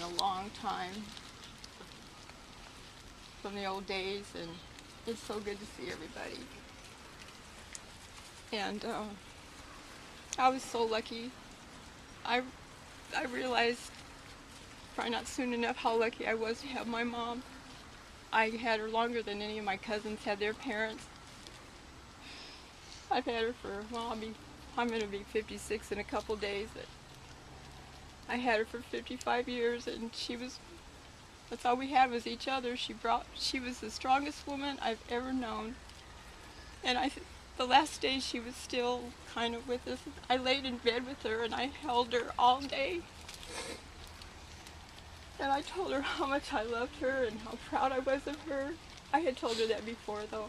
a long time from the old days, and it's so good to see everybody. And I was so lucky. I realized probably not soon enough how lucky I was to have my mom. I had her longer than any of my cousins had their parents. I've had her for, well, I'm going to be 56 in a couple days. I had her for 55 years, and that's all we had was each other. She was the strongest woman I've ever known. And the last day she was still kind of with us. I laid in bed with her and I held her all day. And I told her how much I loved her and how proud I was of her. I had told her that before, though.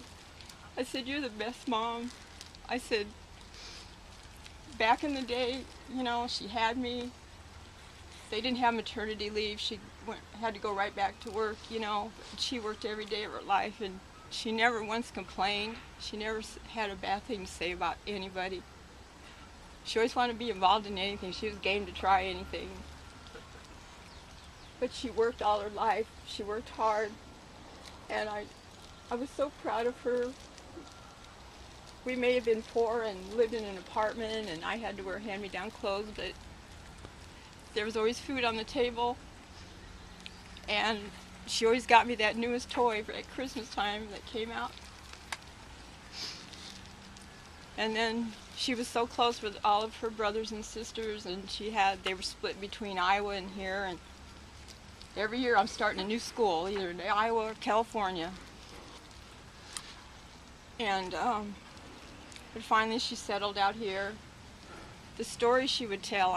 I said, "You're the best mom." I said, back in the day, she had me. They didn't have maternity leave. She had to go right back to work, She worked every day of her life, and she never once complained. She never had a bad thing to say about anybody. She always wanted to be involved in anything. She was game to try anything. But she worked all her life. She worked hard. And I was so proud of her. We may have been poor and lived in an apartment, and I had to wear hand-me-down clothes, but there was always food on the table. And she always got me that newest toy at Christmas time that came out. And then she was so close with all of her brothers and sisters, and they were split between Iowa and here, and every year I'm starting a new school, either in Iowa or California. And but finally she settled out here. The stories she would tell,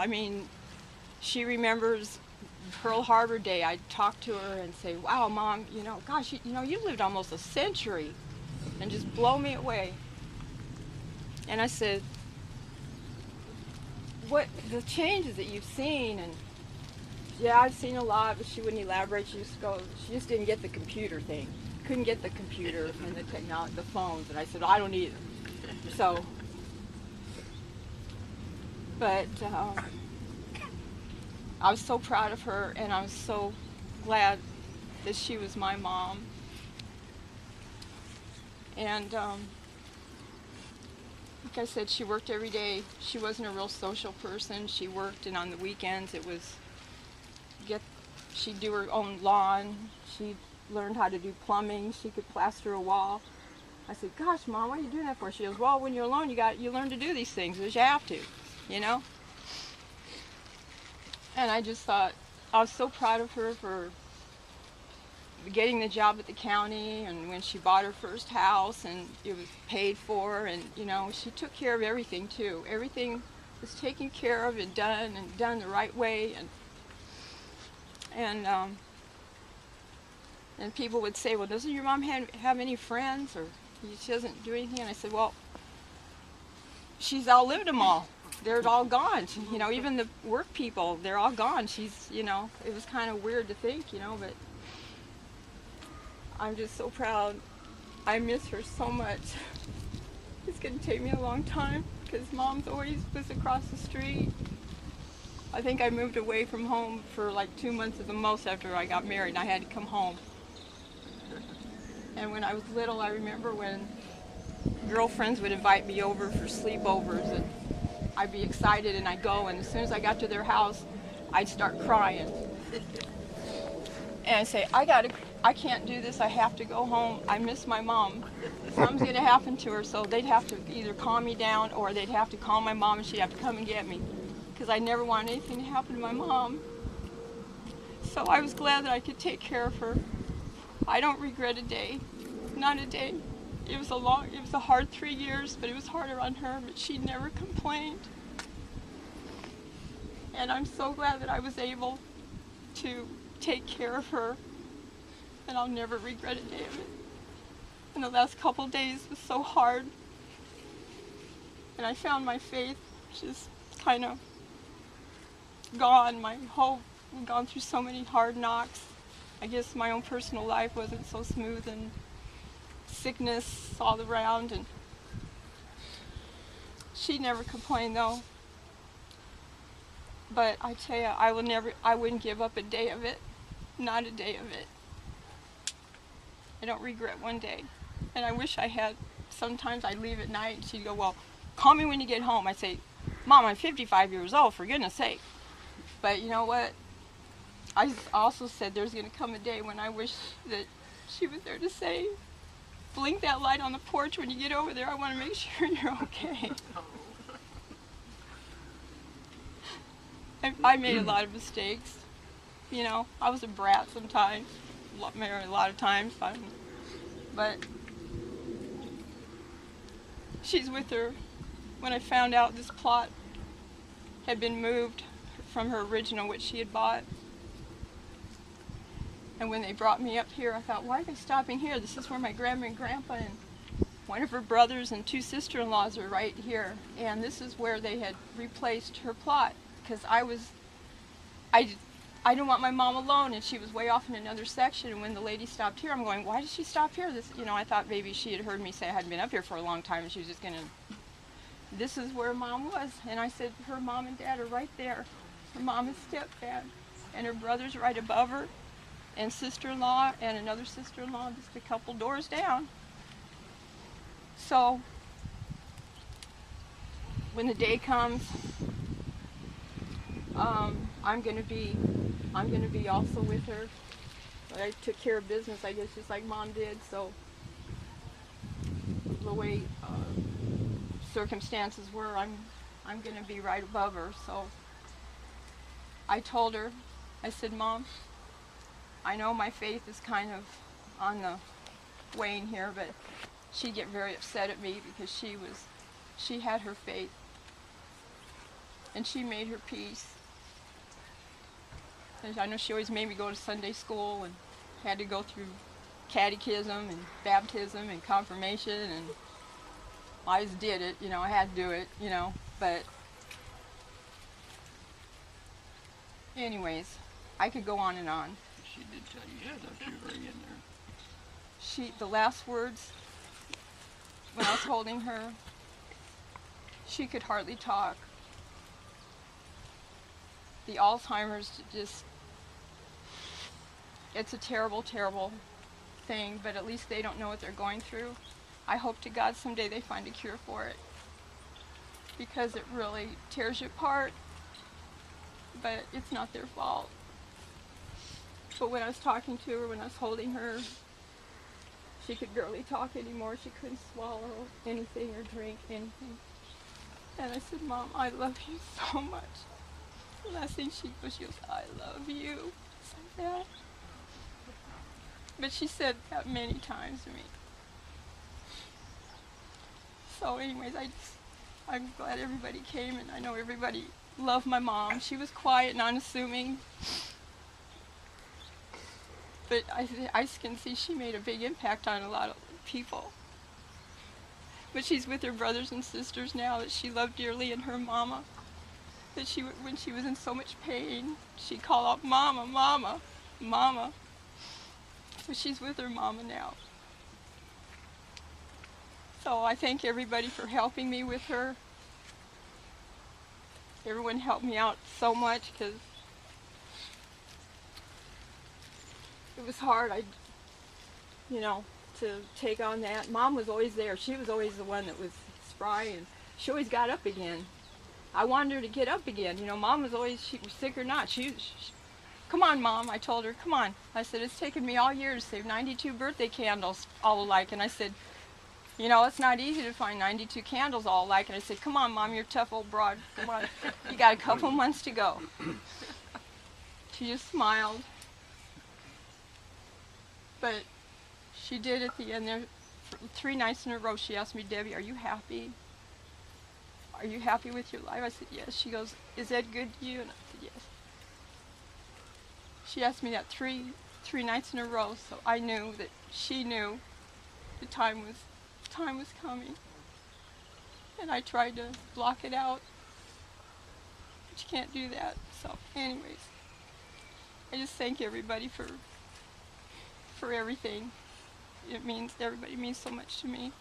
she remembers Pearl Harbor Day. I'd talk to her and say, "Wow, Mom, gosh, you lived almost a century," and just blow me away. And I said, "What the changes that you've seen?" And yeah, I've seen a lot, but she wouldn't elaborate. She just didn't get the computer thing. Couldn't get the computer and the technology, the phones. And I said, "I don't either." So, but I was so proud of her, and I was so glad that she was my mom. And like I said, she worked every day. She wasn't a real social person. She worked, and on the weekends she'd do her own lawn. She learned how to do plumbing. She could plaster a wall. I said, "Gosh, Mom, what are you doing that for?" She goes, "Well, when you're alone, you learn to do these things because you have to, And I just thought, I was so proud of her for getting the job at the county, and when she bought her first house and it was paid for, and she took care of everything too. Everything was taken care of and done the right way, and people would say, "Well, doesn't your mom have any friends, or she doesn't do anything?" And I said, "Well, she's outlived them all. They're all gone. Even the work people, they're all gone. It was kind of weird to think, but I'm just so proud. I miss her so much. It's going to take me a long time because Mom's always was across the street. I think I moved away from home for like 2 months at the most after I got married, and I had to come home. And when I was little, I remember when girlfriends would invite me over for sleepovers, and I'd be excited and I'd go, and as soon as I got to their house, I'd start crying. And I'd say, I can't do this, I have to go home, I miss my mom. Something's gonna happen to her, so they'd have to either calm me down or they'd have to call my mom and she'd have to come and get me, because I never wanted anything to happen to my mom. So I was glad that I could take care of her. I don't regret a day, not a day. It was a hard 3 years, but it was harder on her, but she never complained. And I'm so glad that I was able to take care of her, and I'll never regret a day of it. And the last couple days was so hard, and I found my faith just kind of gone. We've gone through so many hard knocks. I guess my own personal life wasn't so smooth, and sickness all around, and she never complained though. But I tell you, I wouldn't give up a day of it. Not a day of it. I don't regret one day. And I wish I had. Sometimes I leave at night and she'd go, well, call me when you get home. I say, Mom, I'm 55 years old, for goodness sake. But you know what? I also said there's going to come a day when I wish that she was there to say, blink that light on the porch when you get over there. I want to make sure you're okay. I made a lot of mistakes. You know, I was a brat sometimes, a lot of times. But she's with her. When I found out this plot had been moved from her original, which she had bought, and when they brought me up here, I thought, why are they stopping here? This is where my grandma and grandpa and one of her brothers and two sister-in-laws are right here. And this is where they had replaced her plot, because I didn't want my mom alone, and she was way off in another section. And when the lady stopped here, I'm going, why did she stop here? I thought maybe she had heard me say I hadn't been up here for a long time, and she was just going to, this is where Mom was. And I said, her mom and dad are right there. Her mom and stepdad. And her brother's right above her, and sister-in-law, and another sister-in-law just a couple doors down. So, when the day comes, I'm gonna be also with her. I took care of business, I guess, just like Mom did. So the way circumstances were, I'm gonna be right above her. So I told her, I said, Mom, I know my faith is kind of on the wane here, but she'd get very upset at me because she had her faith and she made her peace. And I know she always made me go to Sunday school and had to go through catechism and baptism and confirmation, and I just did it, I had to do it, but anyways, I could go on and on. She did tell you that you were in there. The last words, when I was holding her, she could hardly talk. The Alzheimer's it's a terrible, terrible thing, but at least they don't know what they're going through. I hope to God someday they find a cure for it, because it really tears you apart, but it's not their fault. But when I was talking to her, when I was holding her, she could barely talk anymore. She couldn't swallow anything or drink anything. And I said, Mom, I love you so much. The last thing she goes, I love you. Just like that. But she said that many times to me. So anyways, I'm glad everybody came, and I know everybody loved my mom. She was quiet and unassuming. But I can see she made a big impact on a lot of people. But she's with her brothers and sisters now that she loved dearly, and her mama. That when she was in so much pain, she'd call out, Mama, Mama, Mama. So she's with her mama now. So I thank everybody for helping me with her. Everyone helped me out so much, because it was hard, to take on that. Mom was always there. She was always the one that was spry, and she always got up again. I wanted her to get up again. Mom was always, she was sick or not. Come on, Mom, I told her, come on. I said, it's taken me all year to save 92 birthday candles all alike. And I said, it's not easy to find 92 candles all alike. And I said, come on, Mom, you're a tough old broad. Come on, you got a couple months to go. She just smiled. But she did at the end there, 3 nights in a row, she asked me, Debbie, are you happy? Are you happy with your life? I said, yes. She goes, is that good to you? And I said, yes. She asked me that three nights in a row, so I knew that she knew the time was coming. And I tried to block it out, but you can't do that. So anyways, I just thank everybody for everything. Everybody means so much to me.